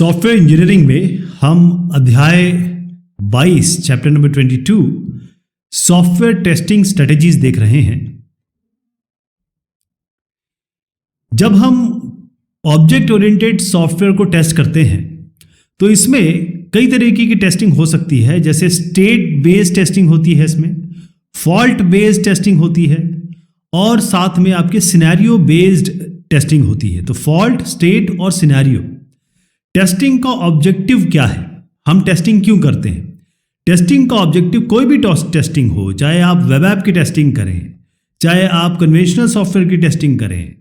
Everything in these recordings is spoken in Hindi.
सॉफ्टवेयर इंजीनियरिंग में हम अध्याय 22 chapter number 22 software testing strategies देख रहे हैं। जब हम ऑब्जेक्ट ओरिएंटेड सॉफ्टवेयर को टेस्ट करते हैं तो इसमें कई तरीके की टेस्टिंग हो सकती है, जैसे स्टेट बेस्ड टेस्टिंग होती है, इसमें फॉल्ट बेस्ड टेस्टिंग होती है और साथ में आपके सिनेरियो बेस्ड टेस्टिंग होती है। तो फॉल्ट, स्टेट और सिनेरियो टेस्टिंग का ऑब्जेक्टिव क्या है, हम टेस्टिंग क्यों करते हैं। टेस्टिंग का ऑब्जेक्टिव कोई भी टेस्टिंग हो, चाहे आप वेब ऐप की टेस्टिंग करें, चाहे आप कन्वेंशनल सॉफ्टवेयर की टेस्टिंग करें,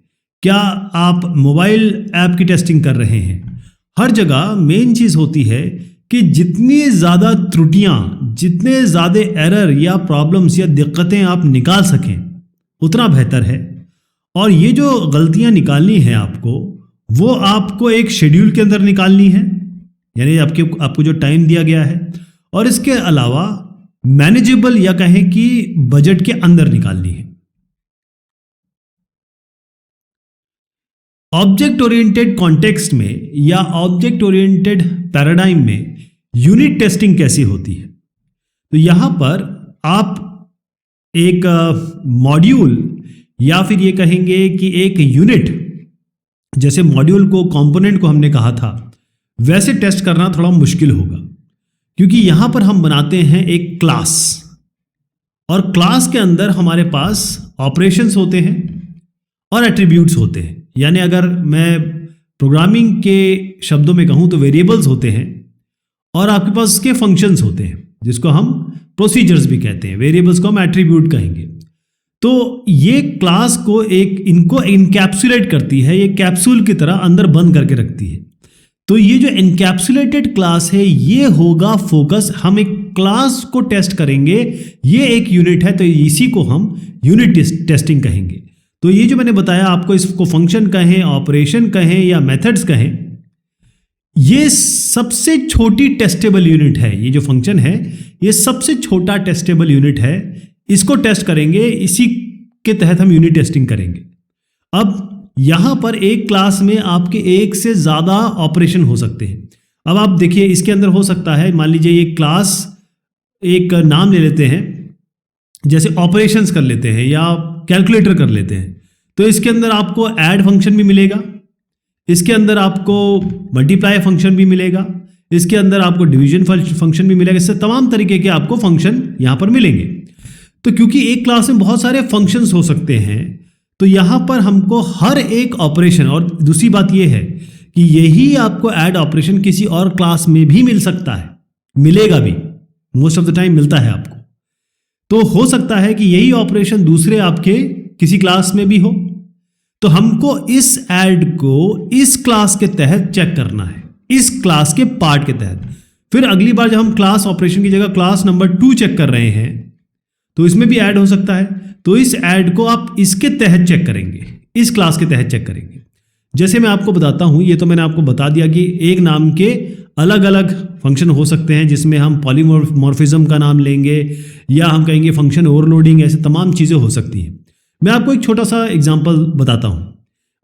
क्या आप मोबाइल ऐप की टेस्टिंग कर रहे हैं, हर जगह मेन चीज़ होती है कि जितनी ज़्यादा त्रुटियां, जितने ज़्यादा एरर या प्रॉब्लम्स या दिक्कतें आप निकाल सकें उतना बेहतर है। और ये जो गलतियां निकालनी है वो आपको एक शेड्यूल के अंदर निकालनी है, यानी आपको जो टाइम दिया गया है, और इसके अलावा मैनेजेबल या कहें कि बजट के अंदर निकालनी है। ऑब्जेक्ट ओरिएंटेड कॉन्टेक्स्ट में या ऑब्जेक्ट ओरिएंटेड पैराडाइम में यूनिट टेस्टिंग कैसी होती है, तो यहां पर आप एक मॉड्यूल या फिर ये कहेंगे कि एक यूनिट, जैसे मॉड्यूल को, कंपोनेंट को हमने कहा था, वैसे टेस्ट करना थोड़ा मुश्किल होगा, क्योंकि यहां पर हम बनाते हैं एक क्लास और क्लास के अंदर हमारे पास ऑपरेशंस होते हैं और एट्रीब्यूट्स होते हैं। यानी अगर मैं प्रोग्रामिंग के शब्दों में कहूं तो वेरिएबल्स होते हैं और आपके पास उसके फंक्शंस होते हैं, जिसको हम प्रोसीजर्स भी कहते हैं, वेरिएबल्स को हम एट्रीब्यूट कहेंगे। तो ये क्लास को इनको इनकैप्सुलेट करती है, ये कैप्सूल की तरह अंदर बंद करके रखती है। तो ये जो इनकैप्सुलेटेड क्लास है, ये होगा फोकस। हम एक क्लास को टेस्ट करेंगे, ये एक यूनिट है, तो इसी को हम यूनिट टेस्टिंग कहेंगे। तो ये जो मैंने बताया आपको, इसको फंक्शन कहें, ऑपरेशन कहें या मेथड्स कहें, ये सबसे छोटी टेस्टेबल यूनिट है। ये जो फंक्शन है ये सबसे छोटा टेस्टेबल यूनिट है, इसको टेस्ट करेंगे, इसी के तहत हम यूनिट टेस्टिंग करेंगे। अब यहां पर एक क्लास में आपके एक से ज्यादा ऑपरेशन हो सकते हैं। अब आप देखिए, इसके अंदर हो सकता है, मान लीजिए ये क्लास, एक नाम ले लेते हैं, जैसे ऑपरेशंस कर लेते हैं या कैलकुलेटर कर लेते हैं, तो इसके अंदर आपको ऐड फंक्शन भी मिलेगा, इसके अंदर आपको मल्टीप्लाई फंक्शन भी मिलेगा, इसके अंदर आपको डिवीजन फंक्शन भी मिलेगा। इससे तमाम तरीके के आपको फंक्शन यहां पर मिलेंगे। तो क्योंकि एक क्लास में बहुत सारे फंक्शंस हो सकते हैं, तो यहां पर हमको हर एक ऑपरेशन, और दूसरी बात यह है कि यही आपको ऐड ऑपरेशन किसी और क्लास में भी मिल सकता है, मिलेगा भी, मोस्ट ऑफ द टाइम मिलता है आपको। तो हो सकता है कि यही ऑपरेशन दूसरे आपके किसी क्लास में भी हो, तो हमको इस ऐड को इस क्लास के तहत चेक करना है, इस क्लास के पार्ट के तहत। फिर अगली बार जब हम क्लास ऑपरेशन की जगह क्लास नंबर 2 चेक कर रहे हैं, तो इसमें भी ऐड हो सकता है, तो इस ऐड को आप इसके तहत चेक करेंगे, इस क्लास के तहत चेक करेंगे। जैसे मैं आपको बताता हूं, ये तो मैंने आपको बता दिया कि एक नाम के अलग अलग फंक्शन हो सकते हैं, जिसमें हम पॉलीमॉर्फिज्म का नाम लेंगे या हम कहेंगे फंक्शन ओवरलोडिंग, ऐसे तमाम चीज़ें हो सकती हैं। मैं आपको एक छोटा सा एग्जांपल बताता हूं।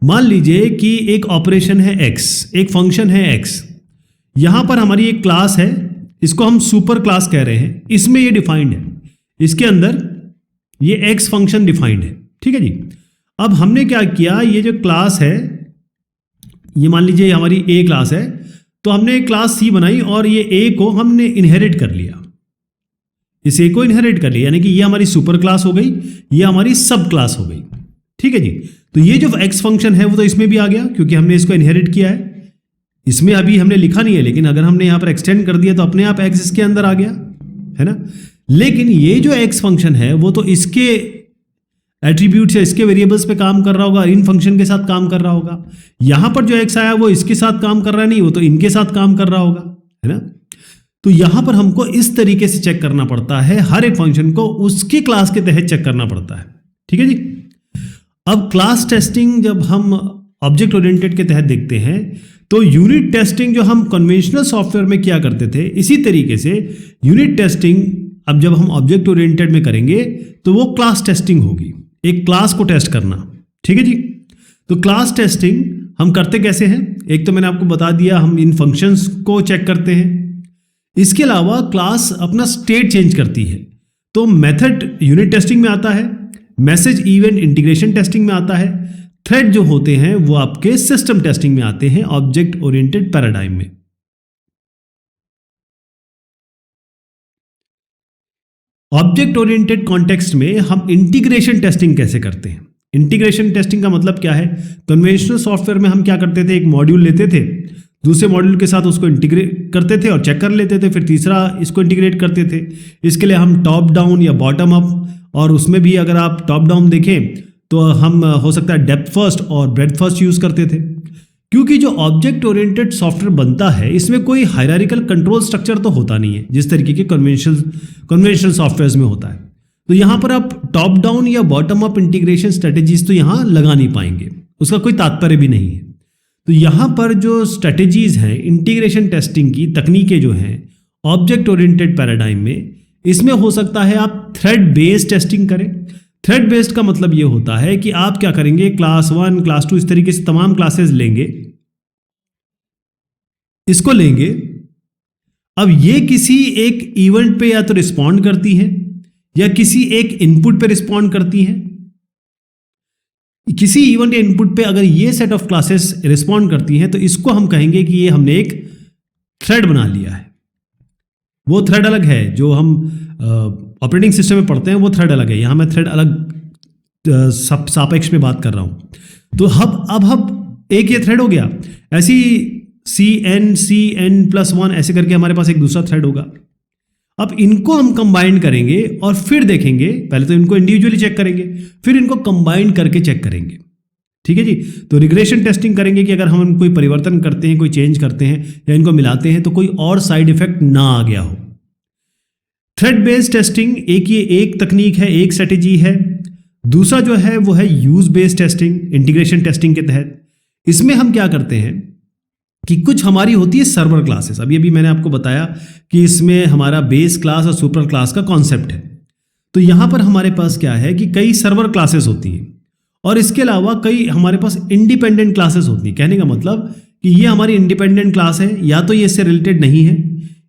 मान लीजिए कि एक ऑपरेशन है x, एक फंक्शन है x, यहां पर हमारी एक क्लास है, इसको हम सुपर क्लास कह रहे हैं, इसमें ये डिफाइंड है, इसके अंदर ये x फंक्शन डिफाइंड है, ठीक है जी। अब हमने क्या किया, ये जो क्लास है, ये मान लीजिए हमारी a क्लास है, तो हमने एक क्लास C बनाई और ये a को हमने इनहेरिट कर लिया, इस a को इनहेरिट कर लिया, यानी कि ये हमारी सुपर क्लास हो गई, ये हमारी सब क्लास हो गई, ठीक है जी। तो ये जो x फंक्शन है वो तो इसमें भी आ गया, क्योंकि हमने इसको इनहेरिट किया है। इसमें अभी हमने लिखा नहीं है, लेकिन अगर हमने यहाँ पर एक्सटेंड कर दिया तो अपने आप x इसके अंदर आ गया, है ना। लेकिन ये जो x फंक्शन है वो तो इसके एट्रीब्यूट्स या इसके वेरिएबल्स पे काम कर रहा होगा, इन फंक्शन के साथ काम कर रहा होगा। यहां पर जो x आया वो इसके साथ काम कर रहा है, नहीं, वो तो इनके साथ काम कर रहा होगा, है ना। तो यहां पर हमको इस तरीके से चेक करना पड़ता है, हर एक फंक्शन को उसकी क्लास के तहत चेक करना पड़ता है, ठीक है जी। अब क्लास टेस्टिंग जब हम ऑब्जेक्ट ओरिएंटेड के तहत देखते हैं, तो यूनिट टेस्टिंग जो हम कन्वेंशनल सॉफ्टवेयर में किया करते थे, इसी तरीके से यूनिट टेस्टिंग अब जब हम ऑब्जेक्ट ओरिएंटेड में करेंगे तो वो क्लास टेस्टिंग होगी, एक क्लास को टेस्ट करना, ठीक है जी। तो क्लास टेस्टिंग हम करते कैसे हैं, एक तो मैंने आपको बता दिया, हम इन फंक्शंस को चेक करते हैं। इसके अलावा क्लास अपना स्टेट चेंज करती है, तो मेथड यूनिट टेस्टिंग में आता है, मैसेज इवेंट इंटीग्रेशन टेस्टिंग में आता है, थ्रेड जो होते हैं वो आपके सिस्टम टेस्टिंग में आते हैं, ऑब्जेक्ट ओरिएंटेड पैराडाइम में। ऑब्जेक्ट ओरिएंटेड कॉन्टेक्स्ट में हम इंटीग्रेशन टेस्टिंग कैसे करते हैं। इंटीग्रेशन टेस्टिंग का मतलब क्या है, कन्वेंशनल सॉफ्टवेयर में हम क्या करते थे, एक मॉड्यूल लेते थे, दूसरे मॉड्यूल के साथ उसको इंटीग्रेट करते थे और चेक कर लेते थे, फिर तीसरा इसको इंटीग्रेट करते थे। इसके लिए हम टॉप डाउन या बॉटम अप, और उसमें भी अगर आप टॉप डाउन देखें तो हम हो सकता है डेप्थ फर्स्ट और ब्रेड्थ फर्स्ट यूज करते थे। क्योंकि जो ऑब्जेक्ट ओरिएंटेड सॉफ्टवेयर बनता है इसमें कोई हायरार्किकल कंट्रोल स्ट्रक्चर तो होता नहीं है जिस तरीके के कन्वेंशनल सॉफ्टवेयर्स में होता है। तो यहाँ पर आप टॉप डाउन या बॉटम अप इंटीग्रेशन स्ट्रेटेजीज तो यहाँ लगा नहीं पाएंगे, उसका कोई तात्पर्य भी नहीं है। तो यहाँ पर जो स्ट्रेटेजीज हैं इंटीग्रेशन टेस्टिंग की, तकनीकें जो हैं ऑब्जेक्ट ओरिएंटेड पैराडाइम में, इसमें हो सकता है आप थ्रेड बेस्ड टेस्टिंग करें। थ्रेड बेस्ड का मतलब ये होता है कि आप क्या करेंगे, क्लास 1 क्लास 2 इस तरीके से तमाम क्लासेस लेंगे, इसको लेंगे। अब ये किसी एक इवेंट पे या तो रिस्पॉन्ड करती है या किसी एक इनपुट पे रिस्पॉन्ड करती हैं। किसी इवेंट या इनपुट पे अगर ये सेट ऑफ क्लासेस रिस्पॉन्ड करती हैं तो इसको हम कहेंगे कि ये हमने एक थ्रेड बना लिया है। वो थ्रेड अलग है, जो हम ऑपरेटिंग सिस्टम में पढ़ते हैं वो थ्रेड अलग है, यहां मैं थ्रेड अलग सापेक्ष में बात कर रहा हूं। तो अब हम एक ये थ्रेड हो गया, ऐसी CN+1 ऐसे करके हमारे पास एक दूसरा थ्रेड होगा। अब इनको हम कंबाइन करेंगे और फिर देखेंगे, पहले तो इनको इंडिविजुअली चेक करेंगे, फिर इनको कंबाइन करके चेक करेंगे। ठीक है जी। तो रिग्रेशन टेस्टिंग करेंगे कि अगर हम कोई परिवर्तन करते हैं, कोई चेंज करते हैं या इनको मिलाते हैं तो कोई और साइड इफेक्ट ना आ गया हो। थ्रेड बेस्ड टेस्टिंग एक तकनीक है, एक स्ट्रेटेजी है। दूसरा जो है वो है use based testing, integration testing के तहत। इसमें हम क्या करते हैं कि कुछ हमारी होती है सर्वर क्लासेस। अभी अभी मैंने आपको बताया कि इसमें हमारा बेस क्लास और सुपर क्लास का कॉन्सेप्ट है। तो यहां पर हमारे पास क्या है कि कई सर्वर क्लासेस होती हैं और इसके अलावा कई हमारे पास इंडिपेंडेंट क्लासेस होती हैं। कहने का मतलब कि ये हमारी इंडिपेंडेंट क्लास है, या तो ये इससे रिलेटेड नहीं है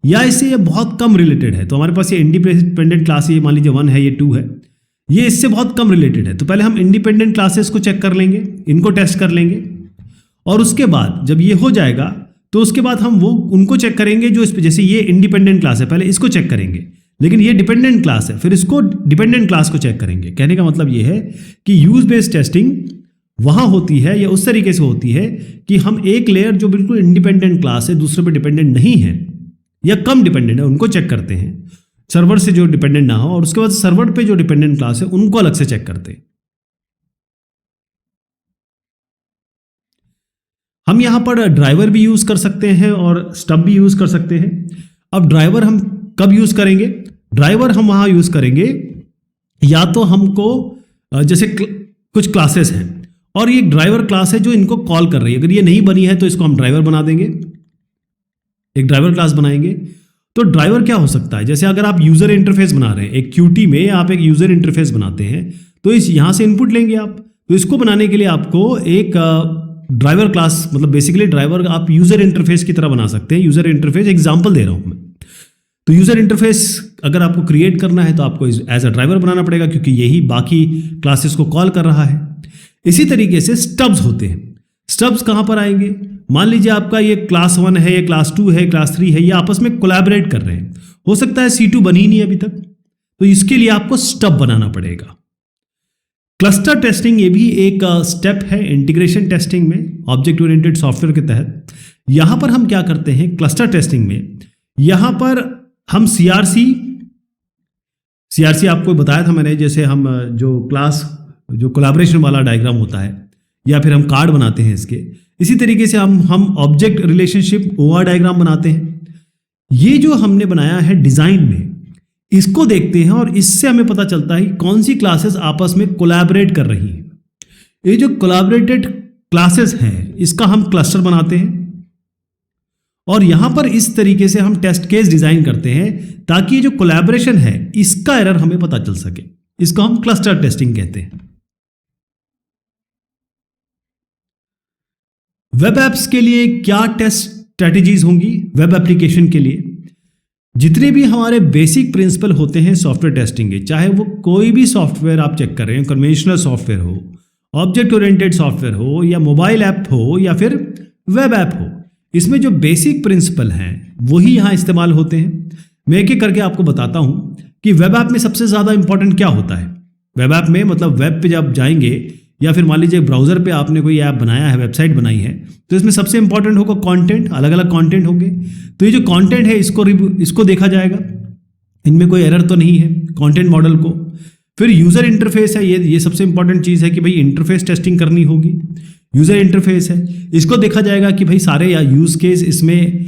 या इससे ये बहुत कम रिलेटेड है। तो हमारे पास ये इंडिपेंडेंट क्लास, ये मान लीजिए 1 है, ये 2 है, ये इससे बहुत कम रिलेटेड है। तो पहले हम इंडिपेंडेंट क्लासेस को चेक कर लेंगे, इनको टेस्ट कर लेंगे, और उसके बाद जब ये हो जाएगा तो उसके बाद हम वो उनको चेक करेंगे जो इस पे, जैसे ये इंडिपेंडेंट क्लास है, पहले इसको चेक करेंगे, लेकिन ये डिपेंडेंट क्लास है, फिर इसको डिपेंडेंट क्लास को चेक करेंगे। कहने का मतलब ये है कि यूज बेस्ड टेस्टिंग वहां होती है या उस तरीके से होती है कि हम एक लेयर जो बिल्कुल इंडिपेंडेंट क्लास है, दूसरे पे डिपेंडेंट नहीं है या कम डिपेंडेंट है, उनको चेक करते हैं, सर्वर से जो डिपेंडेंट ना हो, और उसके बाद सर्वर पे जो डिपेंडेंट क्लास है उनको अलग से चेक करते हैं। हम यहां पर ड्राइवर भी यूज कर सकते हैं और स्टब भी यूज कर सकते हैं। अब ड्राइवर हम कब यूज करेंगे? ड्राइवर हम वहां यूज करेंगे या तो हमको जैसे कुछ क्लासेस हैं और ये ड्राइवर क्लास है जो इनको कॉल कर रही है, अगर ये नहीं बनी है तो इसको हम ड्राइवर बना देंगे, एक ड्राइवर क्लास बनाएंगे। तो ड्राइवर क्या हो सकता है, जैसे अगर आप यूजर इंटरफेस बना रहे हैं, एक QT में आप एक यूजर इंटरफेस बनाते हैं, तो इस यहां से इनपुट लेंगे आप। तो इसको बनाने के लिए आपको एक ड्राइवर क्लास, मतलब बेसिकली ड्राइवर आप यूजर इंटरफेस की तरह बना सकते हैं। यूजर इंटरफेस एग्जांपल दे रहा हूं मैं। तो यूजर इंटरफेस अगर आपको क्रिएट करना है तो आपको एज अ ड्राइवर बनाना पड़ेगा, क्योंकि यही बाकी क्लासेस को कॉल कर रहा है। इसी तरीके से स्टब्स होते हैं। स्टब्स कहां पर आएंगे? मान लीजिए आपका ये क्लास 1 है, ये क्लास 2 है, क्लास 3 है, ये आपस में कोलैबोरेट कर रहे हैं। हो सकता है C2 बनी नहीं अभी तक, तो इसके लिए आपको स्टब बनाना पड़ेगा। क्लस्टर टेस्टिंग ये भी एक स्टेप है इंटीग्रेशन टेस्टिंग में, ऑब्जेक्ट ओरिएंटेड सॉफ्टवेयर के तहत। यहां पर हम क्या करते हैं क्लस्टर टेस्टिंग में, यहां पर हम CRC आपको बताया था मैंने, जैसे हम जो कोलैबोरेशन वाला डायग्राम होता है, या फिर हम कार्ड बनाते हैं इसके, इसी तरीके से हम ऑब्जेक्ट रिलेशनशिप OR डायग्राम बनाते हैं। ये जो हमने बनाया है डिजाइन में, इसको देखते हैं और इससे हमें पता चलता है कि कौन सी क्लासेस आपस में कोलैबोरेट कर रही हैं। ये जो कोलैबोरेटेड क्लासेस हैं इसका हम क्लस्टर बनाते हैं और यहां पर इस तरीके से हम टेस्ट केस डिजाइन करते हैं ताकि ये जो कोलैबोरेशन है इसका एरर हमें पता चल सके। इसको हम क्लस्टर टेस्टिंग कहते हैं। वेब ऐप्स के लिए क्या टेस्ट स्ट्रेटेजीज होंगी? वेब एप्लीकेशन के लिए जितने भी हमारे बेसिक प्रिंसिपल होते हैं सॉफ्टवेयर टेस्टिंग के, चाहे वो कोई भी सॉफ्टवेयर आप चेक कर रहे हैं, कन्वेंशनल सॉफ्टवेयर हो, ऑब्जेक्ट ओरिएंटेड सॉफ्टवेयर हो, या मोबाइल ऐप हो, या फिर वेब ऐप हो, इसमें जो बेसिक प्रिंसिपल हैं वही यहाँ इस्तेमाल होते हैं। मैं एक एक करके आपको बताता हूँ कि वेब ऐप में सबसे ज़्यादा इंपॉर्टेंट क्या होता है। वेब ऐप में मतलब वेब पे जब जाएंगे, या फिर मान लीजिए ब्राउजर पे आपने कोई ऐप बनाया है, वेबसाइट बनाई है, तो इसमें सबसे इंपॉर्टेंट होगा कंटेंट। अलग अलग कंटेंट होंगे, तो ये जो कंटेंट है इसको देखा जाएगा, इनमें कोई एरर तो नहीं है कंटेंट मॉडल को। फिर यूज़र इंटरफेस है, ये सबसे इंपॉर्टेंट चीज़ है कि भाई इंटरफेस टेस्टिंग करनी होगी। यूज़र इंटरफेस है, इसको देखा जाएगा कि भाई सारे या यूज़ केस इसमें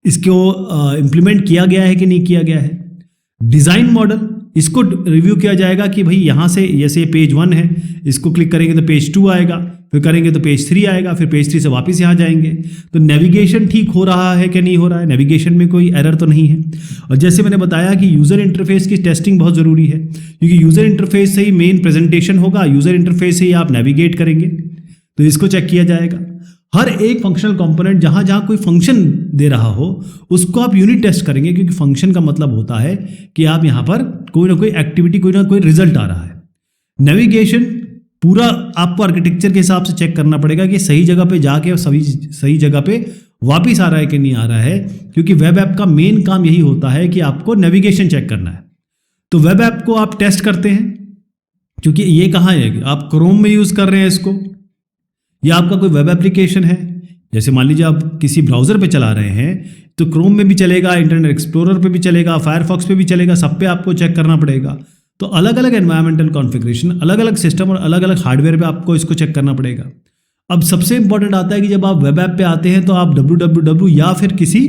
इसको इम्प्लीमेंट किया गया है कि नहीं किया गया है। डिज़ाइन मॉडल, इसको रिव्यू किया जाएगा कि भाई यहाँ से जैसे पेज 1 है, इसको क्लिक करेंगे तो पेज 2 आएगा, फिर करेंगे तो पेज 3 आएगा, फिर पेज 3 से वापस यहाँ जाएंगे, तो नेविगेशन ठीक हो रहा है कि नहीं हो रहा है, नेविगेशन में कोई एरर तो नहीं है। और जैसे मैंने बताया कि यूज़र इंटरफेस की टेस्टिंग बहुत ज़रूरी है, क्योंकि यूज़र इंटरफेस से ही मेन प्रेजेंटेशन होगा, यूज़र इंटरफेस से ही आप नेविगेट करेंगे, तो इसको चेक किया जाएगा। हर एक फंक्शनल कंपोनेंट जहां जहां कोई फंक्शन दे रहा हो उसको आप यूनिट टेस्ट करेंगे, क्योंकि फंक्शन का मतलब होता है कि आप यहां पर कोई ना कोई एक्टिविटी, कोई ना कोई रिजल्ट आ रहा है। नेविगेशन पूरा आपको आर्किटेक्चर के हिसाब से चेक करना पड़ेगा कि सही जगह पे जाके सही जगह पे वापिस आ रहा है कि नहीं आ रहा है, क्योंकि वेब ऐप का मेन काम यही होता है कि आपको नेविगेशन चेक करना है। तो वेब ऐप को आप टेस्ट करते हैं, क्योंकि ये कहाँ है, आप क्रोम में यूज़ कर रहे हैं इसको, या आपका कोई वेब एप्लीकेशन है, जैसे मान लीजिए आप किसी ब्राउज़र पे चला रहे हैं तो क्रोम में भी चलेगा, इंटरनेट एक्सप्लोरर पे भी चलेगा, फायरफॉक्स पे भी चलेगा, सब पे आपको चेक करना पड़ेगा। तो अलग अलग एनवायरमेंटल कॉन्फ़िगरेशन, अलग अलग सिस्टम और अलग अलग हार्डवेयर पे आपको इसको चेक करना पड़ेगा। अब सबसे इंपॉर्टेंट आता है कि जब आप वेब ऐप पे आते हैं तो आप www या फिर किसी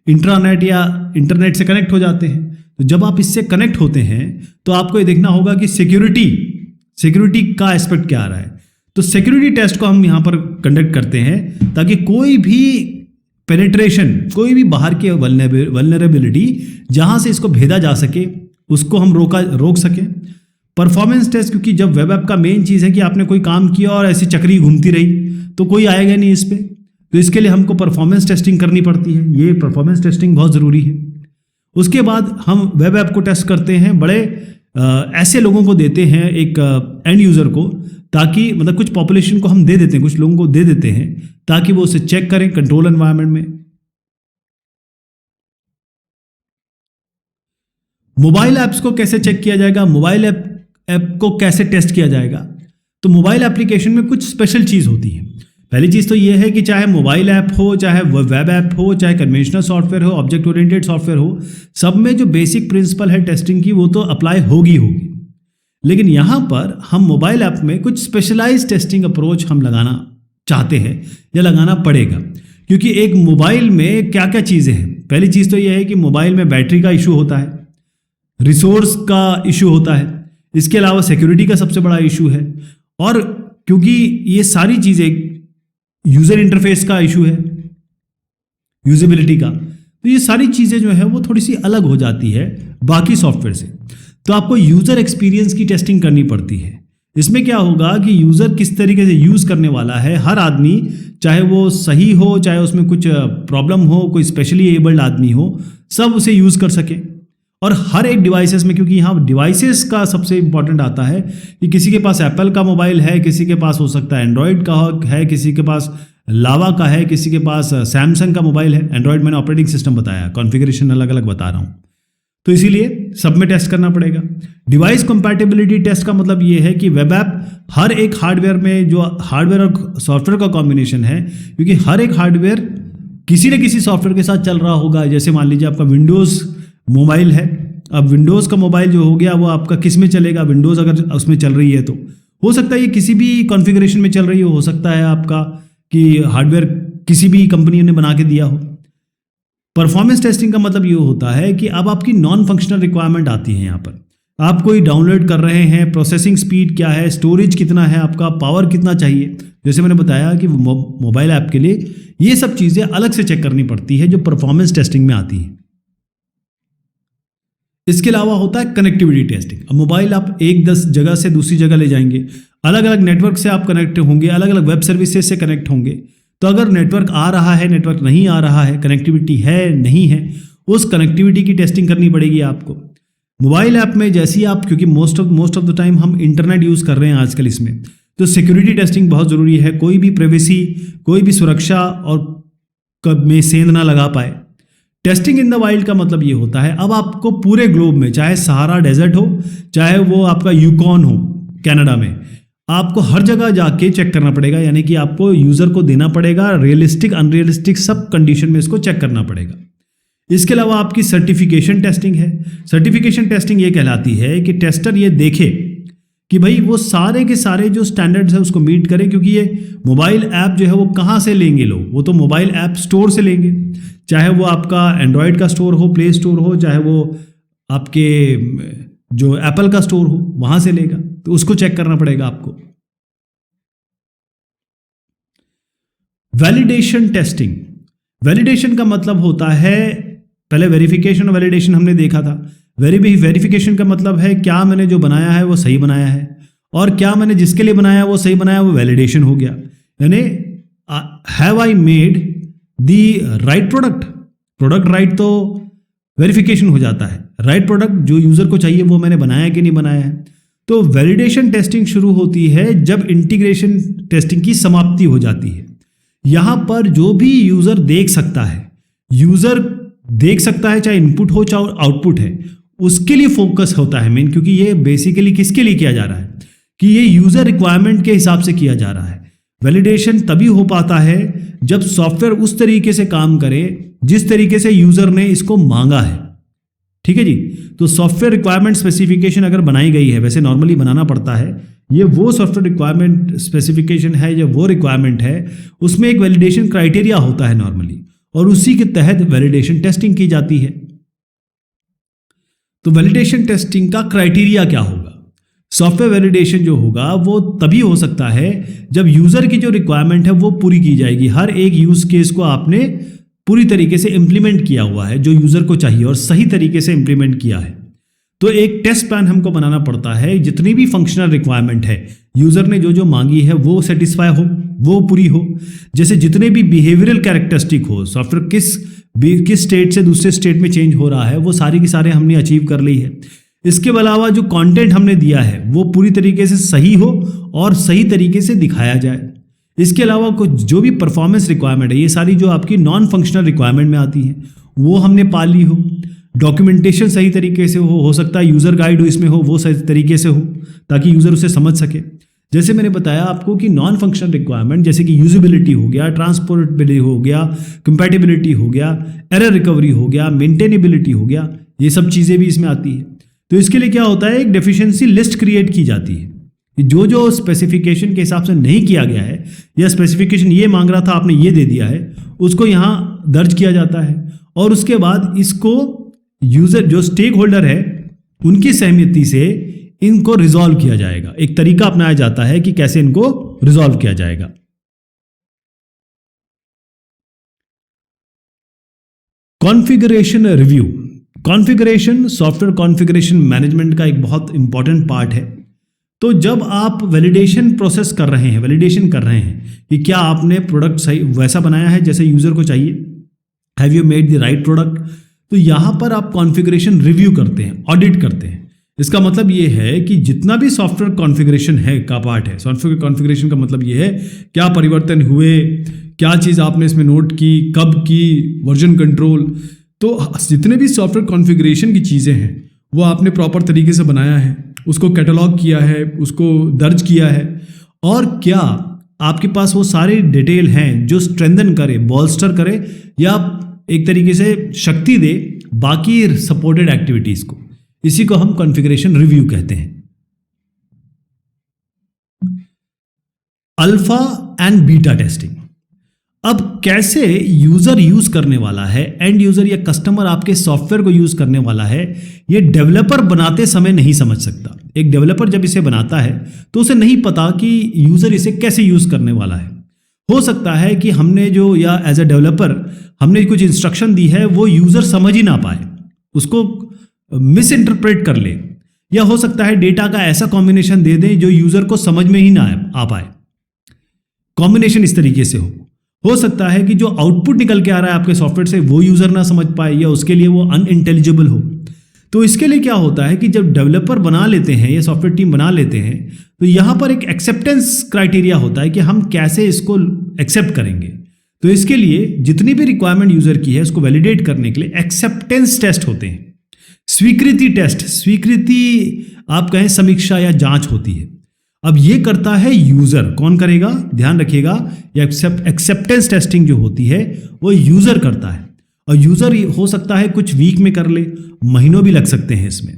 इंट्रानेट या इंटरनेट से कनेक्ट हो जाते हैं। तो जब आप इससे कनेक्ट होते हैं तो आपको ये देखना होगा कि सिक्योरिटी का एस्पेक्ट क्या आ रहा है। तो सिक्योरिटी टेस्ट को हम यहाँ पर कंडक्ट करते हैं ताकि कोई भी पेनिट्रेशन, कोई भी बाहर की वल्नरेबिलिटी जहाँ से इसको भेदा जा सके उसको हम रोक सकें। परफॉर्मेंस टेस्ट, क्योंकि जब वेब ऐप का मेन चीज़ है कि आपने कोई काम किया और ऐसी चक्री घूमती रही तो कोई आएगा नहीं इस पर, तो इसके लिए हमको परफॉर्मेंस टेस्टिंग करनी पड़ती है। ये परफॉर्मेंस टेस्टिंग बहुत ज़रूरी है। उसके बाद हम वेब ऐप को टेस्ट करते हैं, बड़े ऐसे लोगों को देते हैं, एक एंड यूज़र को, ताकि मतलब कुछ पॉपुलेशन को हम दे देते हैं, कुछ लोगों को दे देते हैं ताकि वो उसे चेक करें कंट्रोल एनवायरनमेंट में। मोबाइल ऐप्स को कैसे चेक किया जाएगा, मोबाइल ऐप को कैसे टेस्ट किया जाएगा? तो मोबाइल एप्लीकेशन में कुछ स्पेशल चीज़ होती है। पहली चीज़ तो ये है कि चाहे मोबाइल ऐप हो, चाहे वेब ऐप हो, चाहे कन्वेंशनल सॉफ्टवेयर हो, ऑब्जेक्ट ओरिएंटेड सॉफ्टवेयर हो, सब में जो बेसिक प्रिंसिपल है टेस्टिंग की वो तो अप्लाई होगी। लेकिन यहाँ पर हम मोबाइल ऐप में कुछ स्पेशलाइज्ड टेस्टिंग अप्रोच हम लगाना चाहते हैं या लगाना पड़ेगा, क्योंकि एक मोबाइल में क्या क्या चीज़ें हैं। पहली चीज़ तो यह है कि मोबाइल में बैटरी का इशू होता है, रिसोर्स का इशू होता है, इसके अलावा सिक्योरिटी का सबसे बड़ा इशू है, और क्योंकि ये सारी चीज़ें, यूज़र इंटरफेस का इशू है, यूजेबिलिटी का, तो ये सारी चीज़ें जो है वो थोड़ी सी अलग हो जाती है बाकी सॉफ्टवेयर से। तो आपको यूज़र एक्सपीरियंस की टेस्टिंग करनी पड़ती है। इसमें क्या होगा कि यूज़र किस तरीके से यूज़ करने वाला है, हर आदमी, चाहे वो सही हो, चाहे उसमें कुछ प्रॉब्लम हो, कोई स्पेशली एबल्ड आदमी हो, सब उसे यूज़ कर सके। और हर एक डिवाइसेस में, क्योंकि यहाँ डिवाइसेस का सबसे इंपॉर्टेंट आता है कि किसी के पास एप्पल का मोबाइल है, किसी के पास हो सकता है एंड्रॉयड का है, किसी के पास लावा का है, किसी के पास सैमसंग का मोबाइल है। एंड्रॉयड मैंने ऑपरेटिंग सिस्टम बताया, कॉन्फ़िगरेशन अलग अलग बता रहा हूँ, तो इसीलिए सब में टेस्ट करना पड़ेगा। डिवाइस कंपैटिबिलिटी टेस्ट का मतलब ये है कि वेब ऐप हर एक हार्डवेयर में, जो हार्डवेयर और सॉफ्टवेयर का कॉम्बिनेशन है, क्योंकि हर एक हार्डवेयर किसी न किसी सॉफ्टवेयर के साथ चल रहा होगा। जैसे मान लीजिए आपका विंडोज़ मोबाइल है, अब विंडोज़ का मोबाइल जो हो गया वो आपका किस में चलेगा, विंडोज़ अगर उसमें चल रही है तो हो सकता है ये किसी भी कॉन्फ़िगरेशन में चल रही हो सकता है आपका कि हार्डवेयर किसी भी कंपनी ने बना के दिया हो। परफॉर्मेंस टेस्टिंग का मतलब ये होता है कि अब आपकी नॉन फंक्शनल रिक्वायरमेंट आती है। यहाँ पर आप कोई डाउनलोड कर रहे हैं, प्रोसेसिंग स्पीड क्या है, स्टोरेज कितना है, आपका पावर कितना चाहिए, जैसे मैंने बताया कि मोबाइल ऐप के लिए ये सब चीज़ें अलग से चेक करनी पड़ती है जो परफॉर्मेंस टेस्टिंग में आती है। इसके अलावा होता है कनेक्टिविटी टेस्टिंग। अब मोबाइल आप एक जगह से दूसरी जगह ले जाएंगे, अलग अलग नेटवर्क से आप कनेक्ट होंगे, अलग अलग वेब सर्विसेज से कनेक्ट होंगे। तो अगर नेटवर्क आ रहा है, नेटवर्क नहीं आ रहा है, कनेक्टिविटी है नहीं है, उस कनेक्टिविटी की टेस्टिंग करनी पड़ेगी आपको। मोबाइल ऐप में जैसे ही आप, क्योंकि मोस्ट ऑफ द टाइम हम इंटरनेट यूज़ कर रहे हैं आजकल इसमें, तो सिक्योरिटी टेस्टिंग बहुत ज़रूरी है। कोई भी प्राइवेसी, कोई भी सुरक्षा और कब में सेंध ना लगा पाए। टेस्टिंग इन द वाइल्ड का मतलब ये होता है, अब आपको पूरे ग्लोब में, चाहे सहारा डेजर्ट हो, चाहे वो आपका यूकॉन हो कनाडा में, आपको हर जगह जाके चेक करना पड़ेगा। यानी कि आपको यूज़र को देना पड़ेगा, रियलिस्टिक अनरियलिस्टिक सब कंडीशन में इसको चेक करना पड़ेगा। इसके अलावा आपकी सर्टिफिकेशन टेस्टिंग है। सर्टिफिकेशन टेस्टिंग ये कहलाती है कि टेस्टर ये देखे कि भाई वो सारे के सारे जो स्टैंडर्ड्स है उसको मीट करें, क्योंकि ये मोबाइल ऐप जो है वो कहाँ से लेंगे लोग, वो तो मोबाइल ऐप स्टोर से लेंगे, चाहे वो आपका एंड्रॉयड का स्टोर हो, प्ले स्टोर हो, चाहे वो आपके जो एप्पल का स्टोर हो, वहाँ से लेगा। तो उसको चेक करना पड़ेगा आपको। वैलिडेशन टेस्टिंग, वैलिडेशन का मतलब होता है, पहले वेरिफिकेशन और वैलिडेशन हमने देखा था। वेरिफिकेशन का मतलब है क्या मैंने जो बनाया है वो सही बनाया है, और क्या मैंने जिसके लिए बनाया वो सही बनाया, वो वैलिडेशन हो गया। यानी have I made the right product right, तो वेरिफिकेशन हो जाता है। राइट प्रोडक्ट जो यूजर को चाहिए वो मैंने बनाया कि नहीं बनाया है। तो वैलिडेशन टेस्टिंग शुरू होती है जब इंटीग्रेशन टेस्टिंग की समाप्ति हो जाती है। यहां पर जो भी यूजर देख सकता है, चाहे इनपुट हो चाहे आउटपुट है, उसके लिए फोकस होता है मेन, क्योंकि ये बेसिकली किसके लिए किया जा रहा है कि ये यूजर रिक्वायरमेंट के हिसाब से किया जा रहा है। वैलिडेशन तभी हो पाता है जब सॉफ्टवेयर उस तरीके से काम करे जिस तरीके से यूजर ने इसको मांगा है। ठीक है जी। तो सॉफ्टवेयर रिक्वायरमेंट स्पेसिफिकेशन अगर बनाई गई है, वैसे नॉर्मली बनाना पड़ता है, ये वो सॉफ्टवेयर रिक्वायरमेंट स्पेसिफिकेशन है या वो रिक्वायरमेंट है, उसमें एक वैलिडेशन क्राइटेरिया होता है नॉर्मली, और उसी के तहत वैलिडेशन टेस्टिंग की जाती है। तो वैलिडेशन टेस्टिंग का क्राइटेरिया क्या होगा? सॉफ्टवेयर वैलिडेशन जो होगा वो तभी हो सकता है जब यूजर की जो रिक्वायरमेंट है वो पूरी की जाएगी। हर एक यूज केस को आपने पूरी तरीके से इंप्लीमेंट किया हुआ है जो यूजर को चाहिए, और सही तरीके से इंप्लीमेंट किया है। तो एक टेस्ट प्लान हमको बनाना पड़ता है, जितनी भी फंक्शनल रिक्वायरमेंट है, यूजर ने जो जो मांगी है वो सेटिस्फाई हो, वो पूरी हो। जैसे जितने भी बिहेवियरल कैरेक्टरिस्टिक हो, सॉफ्टवेयर किस स्टेट से दूसरे स्टेट में चेंज हो रहा है, वो सारी की सारे हमने अचीव कर ली है। इसके अलावा जो कंटेंट हमने दिया है वो पूरी तरीके से सही हो और सही तरीके से दिखाया जाए। इसके अलावा कुछ जो भी परफॉर्मेंस रिक्वायरमेंट है, ये सारी जो आपकी नॉन फंक्शनल रिक्वायरमेंट में आती है, वो हमने पा ली हो। डॉक्यूमेंटेशन सही तरीके से हो सकता है यूज़र गाइड हो इसमें हो, वो सही तरीके से हो ताकि यूज़र उसे समझ सके। जैसे मैंने बताया आपको कि नॉन फंक्शनल रिक्वायरमेंट जैसे कि यूजिबिलिटी हो गया, ट्रांसपोर्टेबिलिटी हो गया, कंपैटिबिलिटी हो गया, एरर रिकवरी हो गया, मेंटेनेबिलिटी हो गया, ये सब चीज़ें भी इसमें आती है। तो इसके लिए क्या होता है, एक डेफिशिएंसी लिस्ट क्रिएट की जाती है कि जो जो स्पेसिफिकेशन के हिसाब से नहीं किया गया है, या स्पेसिफिकेशन ये मांग रहा था आपने ये दे दिया है, उसको यहाँ दर्ज किया जाता है। और उसके बाद इसको यूजर जो स्टेक होल्डर है उनकी सहमति से इनको रिजॉल्व किया जाएगा। एक तरीका अपनाया जाता है कि कैसे इनको रिजॉल्व किया जाएगा। Configuration review, configuration software configuration management का एक बहुत इंपॉर्टेंट पार्ट है। तो जब आप वैलिडेशन प्रोसेस कर रहे हैं, वैलिडेशन कर रहे हैं कि क्या आपने प्रोडक्ट सही वैसा बनाया है जैसे यूजर को चाहिए, have you made the right product, तो यहां पर आप कॉन्फ़िगरेशन रिव्यू करते हैं, ऑडिट करते हैं। इसका मतलब ये है कि जितना भी सॉफ्टवेयर कॉन्फ़िगरेशन है का पार्ट है, सॉफ्टवेयर कॉन्फ़िगरेशन का मतलब ये है क्या परिवर्तन हुए, क्या चीज़ आपने इसमें नोट की, कब की, वर्जन कंट्रोल, तो जितने भी सॉफ्टवेयर कॉन्फ़िगरेशन की चीज़ें हैं वो आपने प्रॉपर तरीके से बनाया है, उसको कैटलॉग किया है, उसको दर्ज किया है, और क्या आपके पास वो सारे डिटेल हैं जो स्ट्रेंथन करे, बॉल्स्टर करे, या एक तरीके से शक्ति दे बाकी सपोर्टेड एक्टिविटीज को। इसी को हम कॉन्फ़िगरेशन रिव्यू कहते हैं। अल्फा एंड बीटा टेस्टिंग, अब कैसे यूजर यूज करने वाला है, एंड यूजर या कस्टमर आपके सॉफ्टवेयर को यूज करने वाला है, ये डेवलपर बनाते समय नहीं समझ सकता। एक डेवलपर जब इसे बनाता है तो उसे नहीं पता कि यूजर इसे कैसे यूज करने वाला है। हो सकता है कि हमने जो, या एज अ डेवलपर हमने कुछ इंस्ट्रक्शन दी है वो यूजर समझ ही ना पाए, उसको मिस इंटरप्रेट कर ले, या हो सकता है डेटा का ऐसा कॉम्बिनेशन दे दें जो यूजर को समझ में ही ना आ पाए, कॉम्बिनेशन इस तरीके से हो सकता है कि जो आउटपुट निकल के आ रहा है आपके सॉफ्टवेयर से वो यूजर ना समझ पाए या उसके लिए वो अनइंटेलिजिबल हो। तो इसके लिए क्या होता है कि जब डेवलपर बना लेते हैं या सॉफ्टवेयर टीम बना लेते हैं तो यहाँ पर एक एक्सेप्टेंस क्राइटेरिया होता है कि हम कैसे इसको एक्सेप्ट करेंगे। तो इसके लिए जितनी भी रिक्वायरमेंट यूजर की है उसको वैलिडेट करने के लिए एक्सेप्टेंस टेस्ट होते हैं, स्वीकृति टेस्ट, स्वीकृति आप कहें समीक्षा या जांच होती है। अब ये करता है यूजर, कौन करेगा, ध्यान रखिएगा, या एक्सेप्टेंस टेस्टिंग जो होती है वो यूजर करता है और यूजर हो सकता है कुछ वीक में कर ले, महीनों भी लग सकते हैं इसमें।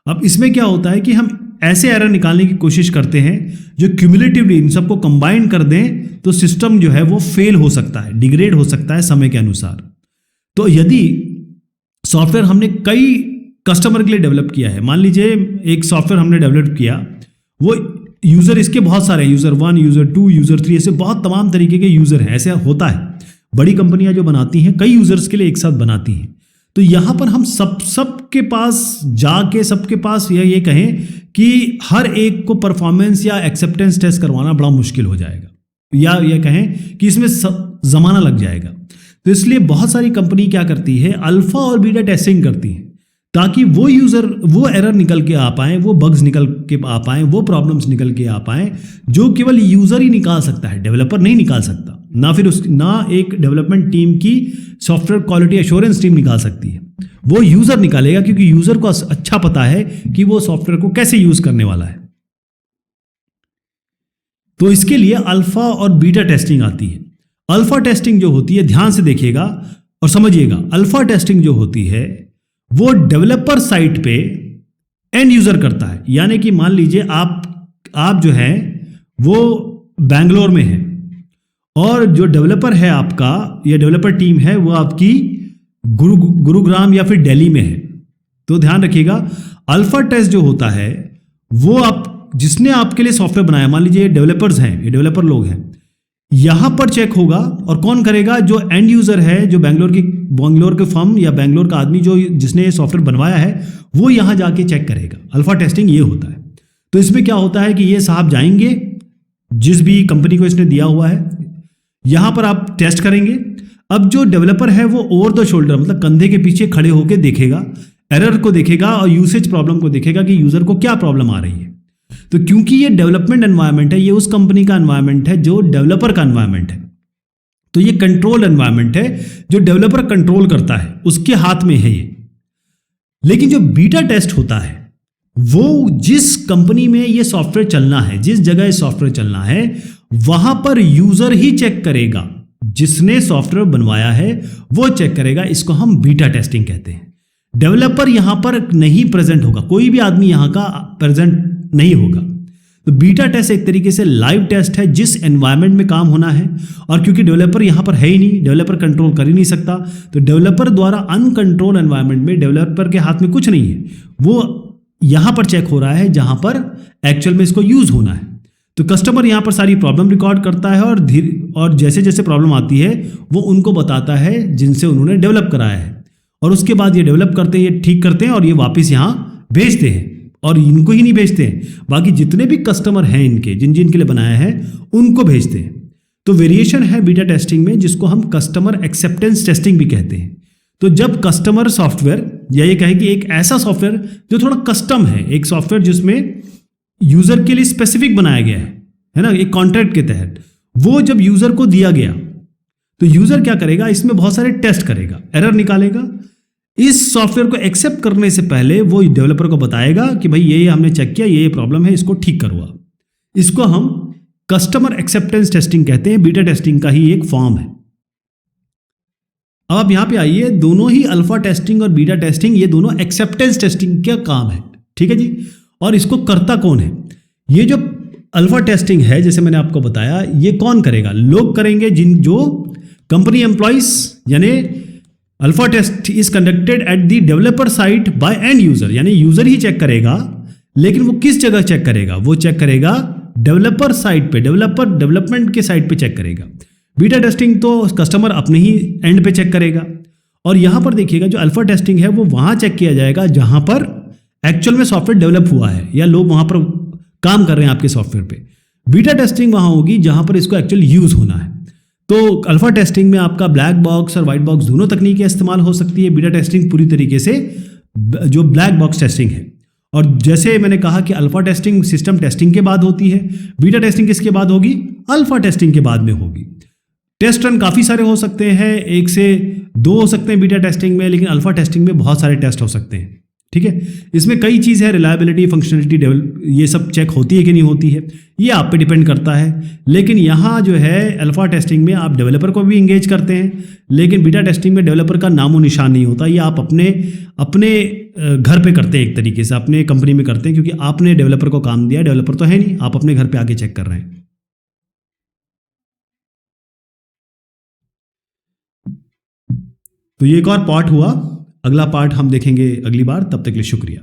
अब इसमें क्या होता है कि हम ऐसे एरर निकालने की कोशिश करते हैं जो क्यूमुलेटिवली इन सबको कंबाइन कर दें तो सिस्टम जो है वो फेल हो सकता है, डिग्रेड हो सकता है समय के अनुसार। तो यदि सॉफ्टवेयर हमने कई कस्टमर के लिए डेवलप किया है, मान लीजिए एक सॉफ्टवेयर हमने डेवलप किया, वो यूजर इसके बहुत सारे हैं, यूजर 1, यूजर 2, यूजर 3, ऐसे बहुत तमाम तरीके के यूजर हैं। ऐसे होता है, बड़ी कंपनियां जो बनाती हैं कई यूजर्स के लिए एक साथ बनाती हैं। तो यहां पर हम सबके पास जाके सबके पास ये कहें कि हर एक को परफॉर्मेंस या एक्सेप्टेंस टेस्ट करवाना बड़ा मुश्किल हो जाएगा, या ये कहें कि इसमें जमाना लग जाएगा। तो इसलिए बहुत सारी कंपनी क्या करती है, अल्फा और बीटा टेस्टिंग करती है ताकि वो यूजर वो एरर निकल के आ पाए, वो बग्स निकल के आ पाए, वो प्रॉब्लम्स निकल के आ पाए जो केवल यूजर ही निकाल सकता है, डेवलपर नहीं निकाल सकता, ना एक डेवलपमेंट टीम की सॉफ्टवेयर क्वालिटी एश्योरेंस टीम निकाल सकती है, वो यूजर निकालेगा क्योंकि यूजर को अच्छा पता है कि वो सॉफ्टवेयर को कैसे यूज करने वाला है। तो इसके लिए अल्फा और बीटा टेस्टिंग आती है। अल्फा टेस्टिंग जो होती है, ध्यान से देखिएगा और समझिएगा, अल्फा टेस्टिंग जो होती है वो डेवलपर साइट पे एंड यूजर करता है। यानी कि मान लीजिए आप जो है वो बैंगलोर में है और जो डेवलपर है आपका या डेवलपर टीम है वो आपकी गुरुग्राम या फिर दिल्ली में है। तो ध्यान रखिएगा, अल्फा टेस्ट जो होता है वो जिसने आपके लिए सॉफ्टवेयर बनाया, मान लीजिए डेवलपर्स हैं, ये डेवलपर लोग हैं, यहां पर चेक होगा। और कौन करेगा, जो एंड यूजर है, जो बैंगलोर के फर्म या बैंगलोर का आदमी जो जिसने सॉफ्टवेयर बनवाया है वो यहां जाके चेक करेगा। अल्फा टेस्टिंग ये होता है। तो इसमें क्या होता है कि ये साहब जाएंगे, जिस भी कंपनी को इसने दिया हुआ है, यहां पर आप टेस्ट करेंगे। अब जो डेवलपर है वो ओवर द शोल्डर, मतलब कंधे के पीछे खड़े होकर देखेगा, एरर को देखेगा और यूसेज प्रॉब्लम को देखेगा कि यूजर को क्या प्रॉब्लम आ रही है। तो क्योंकि ये डेवलपमेंट एनवायरनमेंट है, ये उस कंपनी का एनवायरनमेंट है जो डेवलपर का एनवायरनमेंट है, तो ये कंट्रोल एनवायरनमेंट है जो डेवलपर कंट्रोल करता है, उसके हाथ में है ये। लेकिन जो बीटा टेस्ट होता है वो जिस कंपनी में ये सॉफ्टवेयर चलना है, जिस जगह ये सॉफ्टवेयर चलना है, वहां पर यूजर ही चेक करेगा, जिसने सॉफ्टवेयर बनवाया है वो चेक करेगा। इसको हम बीटा टेस्टिंग कहते हैं। डेवलपर यहां पर नहीं प्रेजेंट होगा, कोई भी आदमी यहां का प्रेजेंट नहीं होगा। तो बीटा टेस्ट एक तरीके से लाइव टेस्ट है जिस एनवायरनमेंट में काम होना है, और क्योंकि डेवलपर यहां पर है ही नहीं, डेवलपर कंट्रोल कर ही नहीं सकता, तो डेवलपर द्वारा अनकंट्रोल एनवायरनमेंट में डेवलपर के हाथ में कुछ नहीं है, वो यहां पर चेक हो रहा है जहां पर एक्चुअल में इसको यूज होना है। तो कस्टमर यहां पर सारी प्रॉब्लम रिकॉर्ड करता है और जैसे जैसे प्रॉब्लम आती है वो उनको बताता है जिनसे उन्होंने डेवलप कराया है, और उसके बाद ये डेवलप करते हैं, ये ठीक करते हैं और ये वापस यहां भेजते हैं। और इनको ही नहीं भेजते हैं, बाकी जितने भी कस्टमर हैं इनके जिन के लिए बनाया है उनको भेजते हैं। तो वेरिएशन है बीटा टेस्टिंग में जिसको हम कस्टमर एक्सेप्टेंस टेस्टिंग भी कहते हैं। तो जब कस्टमर सॉफ्टवेयर, या ये कहें कि एक ऐसा सॉफ्टवेयर जो थोड़ा कस्टम है, एक सॉफ्टवेयर जिसमें यूजर के लिए स्पेसिफिक बनाया गया है ना, एक कॉन्ट्रैक्ट के तहत, वो जब यूजर को दिया गया तो यूजर क्या करेगा, इसमें बहुत सारे टेस्ट करेगा, एरर निकालेगा। इस सॉफ्टवेयर को एक्सेप्ट करने से पहले वो डेवलपर को बताएगा कि भाई ये हमने चेक किया, ये प्रॉब्लम है, इसको ठीक करवा। इसको हम कस्टमर एक्सेप्टेंस टेस्टिंग कहते हैं, बीटा टेस्टिंग का ही एक फॉर्म है। अब आप यहां पे आइए, दोनों ही अल्फा टेस्टिंग और बीटा टेस्टिंग ये दोनों एक्सेप्टेंस टेस्टिंग का काम है, ठीक है जी। और इसको करता कौन है, ये जो अल्फा टेस्टिंग है जैसे मैंने आपको बताया, ये कौन करेगा, लोग करेंगे जो कंपनी एम्प्लॉइज, यानी alpha test is conducted at the developer site by end user, यानी यूजर ही चेक करेगा, लेकिन वो किस जगह चेक करेगा, वो चेक करेगा डेवलपर साइट पे, डेवलपमेंट के साइट पे चेक करेगा। बीटा टेस्टिंग तो कस्टमर अपने ही एंड पे चेक करेगा। और यहां पर देखिएगा जो अल्फा टेस्टिंग है वो वहां चेक किया जाएगा जहां पर एक्चुअल में सॉफ्टवेयर डेवलप हुआ है या लोग वहां पर काम कर रहे हैं आपके सॉफ्टवेयर पे। बीटा टेस्टिंग वहां होगी जहां पर इसको एक्चुअल यूज होना है। तो अल्फा टेस्टिंग में आपका ब्लैक बॉक्स और व्हाइट बॉक्स दोनों तकनीकें इस्तेमाल हो सकती है। बीटा टेस्टिंग पूरी तरीके से जो ब्लैक बॉक्स टेस्टिंग है, और जैसे मैंने कहा कि अल्फा टेस्टिंग सिस्टम टेस्टिंग के बाद होती है, बीटा टेस्टिंग किसके बाद होगी? अल्फा टेस्टिंग के बाद में होगी। टेस्ट रन काफ़ी सारे हो सकते हैं, 1 से 2 हो सकते हैं बीटा टेस्टिंग में, लेकिन अल्फा टेस्टिंग में बहुत सारे टेस्ट हो सकते हैं। ठीक है, इसमें कई चीज़ है, रिलायबिलिटी, फंक्शनलिटी, ये सब चेक होती है कि नहीं होती है, ये आप पे डिपेंड करता है। लेकिन यहाँ जो है अल्फा टेस्टिंग में आप डेवलपर को भी इंगेज करते हैं, लेकिन बीटा टेस्टिंग में डेवलपर का नामो निशान नहीं होता। ये आप अपने घर पे करते हैं, एक तरीके से अपने कंपनी में करते हैं, क्योंकि आपने डेवलपर को काम दिया, डेवलपर तो है नहीं, आप अपने घर पे आके चेक कर रहे हैं। तो ये एक और पार्ट हुआ, अगला पार्ट हम देखेंगे अगली बार। तब तक के लिए शुक्रिया।